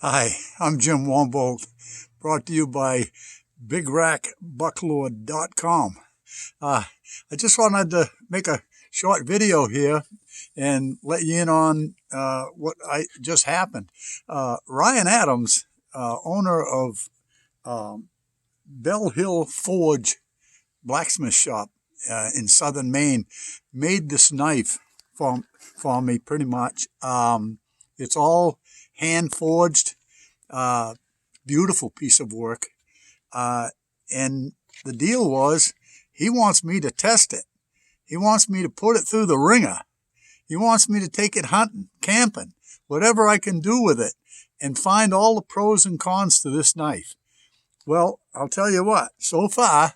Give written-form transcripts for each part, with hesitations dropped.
Hi, I'm Jim Wombold, brought to you by BigRackBuckLord.com. Uh, I just wanted to make a short video here and let you in on what just happened. Ryan Adams, owner of Bell Hill Forge blacksmith shop in southern Maine, made this knife for me pretty much. It's all hand forged, uh, beautiful piece of work. And the deal was he wants me to test it. He wants me to put it through the ringer. He wants me to take it hunting, camping, whatever I can do with it, and find all the pros and cons to this knife. Well, I'll tell you what, so far,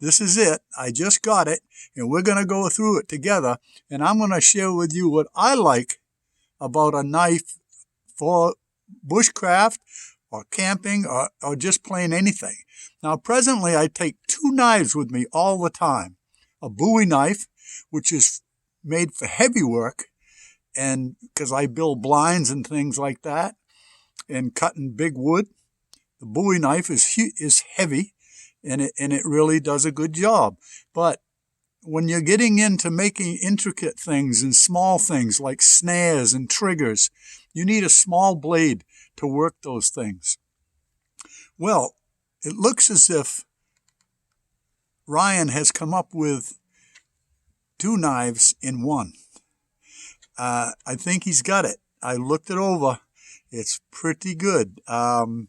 this is it. I just got it, and we're going to go through it together, and I'm going to share with you what I like about a knife for bushcraft or camping or just plain anything. Now, presently, I take two knives with me all the time. A Bowie knife, which is made for heavy work, and because I build blinds and things like that, and cutting big wood. The Bowie knife is heavy, and it really does a good job. But when you're getting into making intricate things and small things like snares and triggers, you need a small blade to work those things. Well, it looks as if Ryan has come up with two knives in one. I think he's got it. I looked it over. It's pretty good. He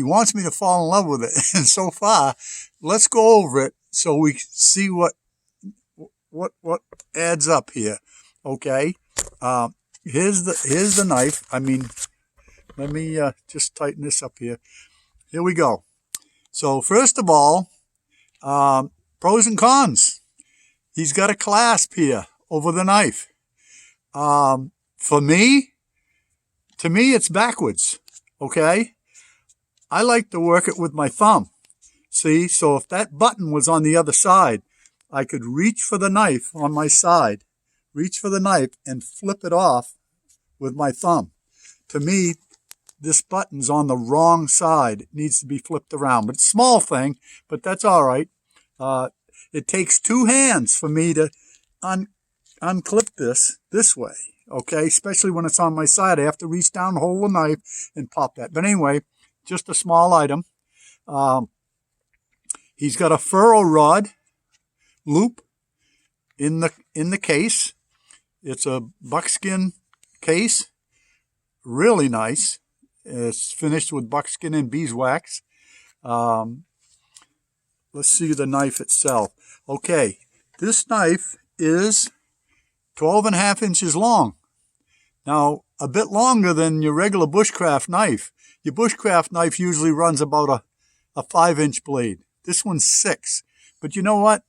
wants me to fall in love with it. And so far, let's go over it so we see what adds up here. Okay. Here's the knife. I mean, let me just tighten this up here. Here we go. So first of all, pros and cons. He's got a clasp here over the knife. To me, it's backwards. Okay? I like to work it with my thumb. See, so if that button was on the other side, I could reach for the knife on my side, reach for the knife and flip it off with my thumb. To me, this button's on the wrong side. It needs to be flipped around. But it's a small thing, but that's all right. It takes two hands for me to unclip this way. Okay, especially when it's on my side. I have to reach down, hold the knife, and pop that. But anyway, just a small item. He's got a ferro rod loop in the case. It's a buckskin case, really nice. It's finished with buckskin and beeswax. Let's see the knife itself. Okay, this knife is 12.5 inches long. Now, a bit longer than your regular bushcraft knife. Your bushcraft knife usually runs about a 5-inch blade. This one's 6. But you know what?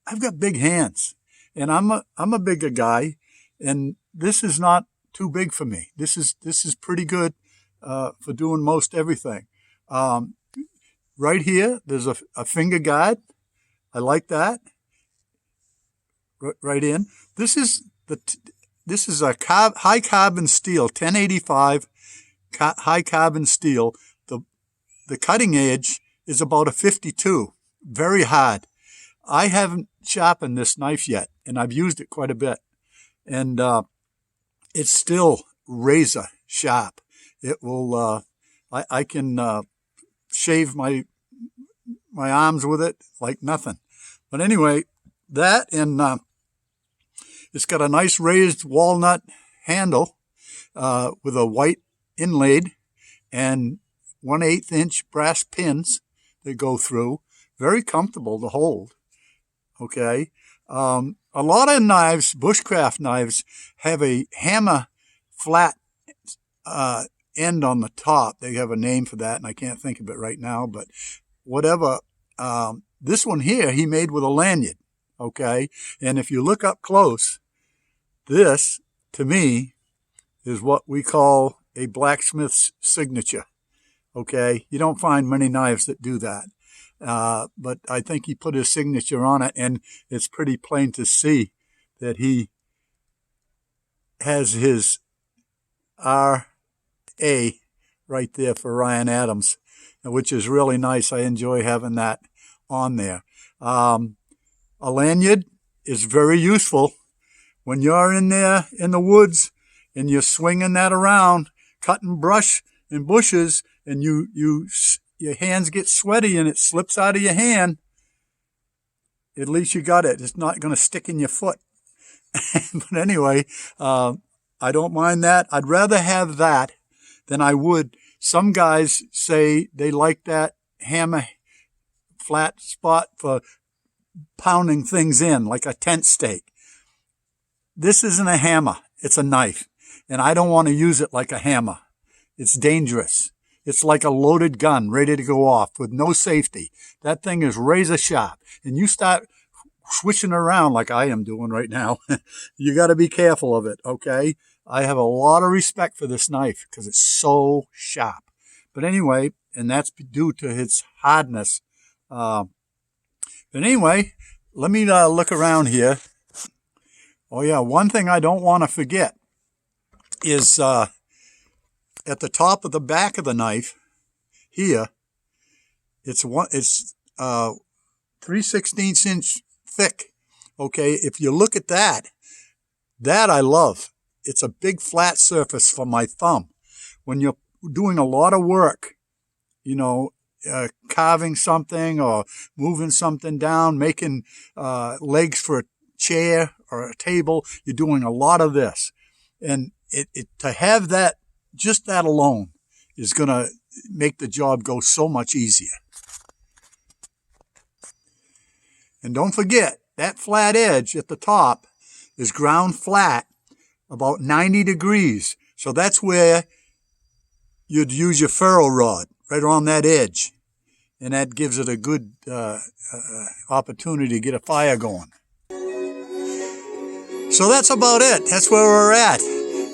I've got big hands, and I'm a bigger guy, and this is not too big for me. This is pretty good for doing most everything. Right here, there's a finger guide. I like that. Right in. This is a high carbon steel, 1085 high carbon steel. The cutting edge is about a 52, very hard. I haven't sharpened this knife yet, and I've used it quite a bit, and it's still razor sharp. It will. I can shave my arms with it like nothing. But anyway, that and it's got a nice raised walnut handle with a white inlaid and 1/8 inch brass pins that go through. Very comfortable to hold. Okay. A lot of knives, bushcraft knives, have a hammer flat end on the top. They have a name for that, and I can't think of it right now, but whatever. This one here, he made with a lanyard. Okay. And if you look up close, this, to me, is what we call a blacksmith's signature. Okay. You don't find many knives that do that. But I think he put his signature on it, and it's pretty plain to see that he has his R A right there for Ryan Adams, which is really nice. I enjoy having that on there. A lanyard is very useful when you're in there in the woods and you're swinging that around, cutting brush and bushes, and your hands get sweaty and it slips out of your hand. At least you got it. It's not going to stick in your foot. But anyway, I don't mind that. I'd rather have that than I would. Some guys say they like that hammer flat spot for pounding things in, like a tent stake. This isn't a hammer. It's a knife. And I don't want to use it like a hammer. It's dangerous. It's like a loaded gun ready to go off with no safety. That thing is razor sharp. And you start switching around like I am doing right now. You got to be careful of it, okay? I have a lot of respect for this knife because it's so sharp. But anyway, and that's due to its hardness. But anyway, let me look around here. Oh yeah, one thing I don't want to forget is at the top of the back of the knife here, it's 3/16 inch thick. Okay, if you look at that I love. It's a big flat surface for my thumb. When you're doing a lot of work, you know, carving something or moving something down, making legs for a chair or a table, you're doing a lot of this. And to have that, just that alone, is going to make the job go so much easier. And don't forget, that flat edge at the top is ground flat about 90 degrees. So that's where you'd use your ferro rod, right on that edge. And that gives it a good opportunity to get a fire going. So that's about it. That's where we're at.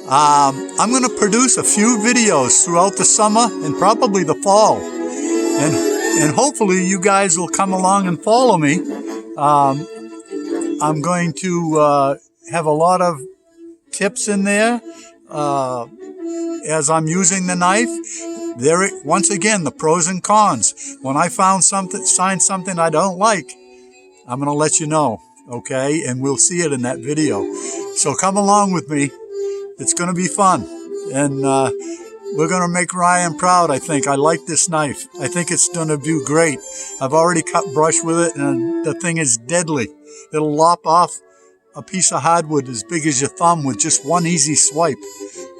I'm going to produce a few videos throughout the summer and probably the fall. And hopefully you guys will come along and follow me. I'm going to have a lot of tips in there as I'm using the knife. There, once again, the pros and cons. When I find something I don't like, I'm going to let you know, okay? And we'll see it in that video. So come along with me. It's going to be fun. And we're going to make Ryan proud, I think. I like this knife. I think it's going to do great. I've already cut brush with it, and the thing is deadly. It'll lop off a piece of hardwood as big as your thumb with just one easy swipe.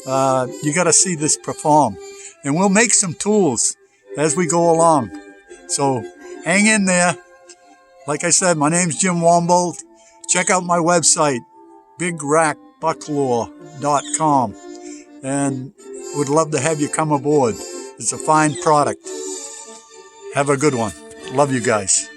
You got to see this perform. And we'll make some tools as we go along. So hang in there. Like I said, my name's Jim Wombold. Check out my website, bigrackbucklore.com. And would love to have you come aboard. It's a fine product. Have a good one. Love you guys.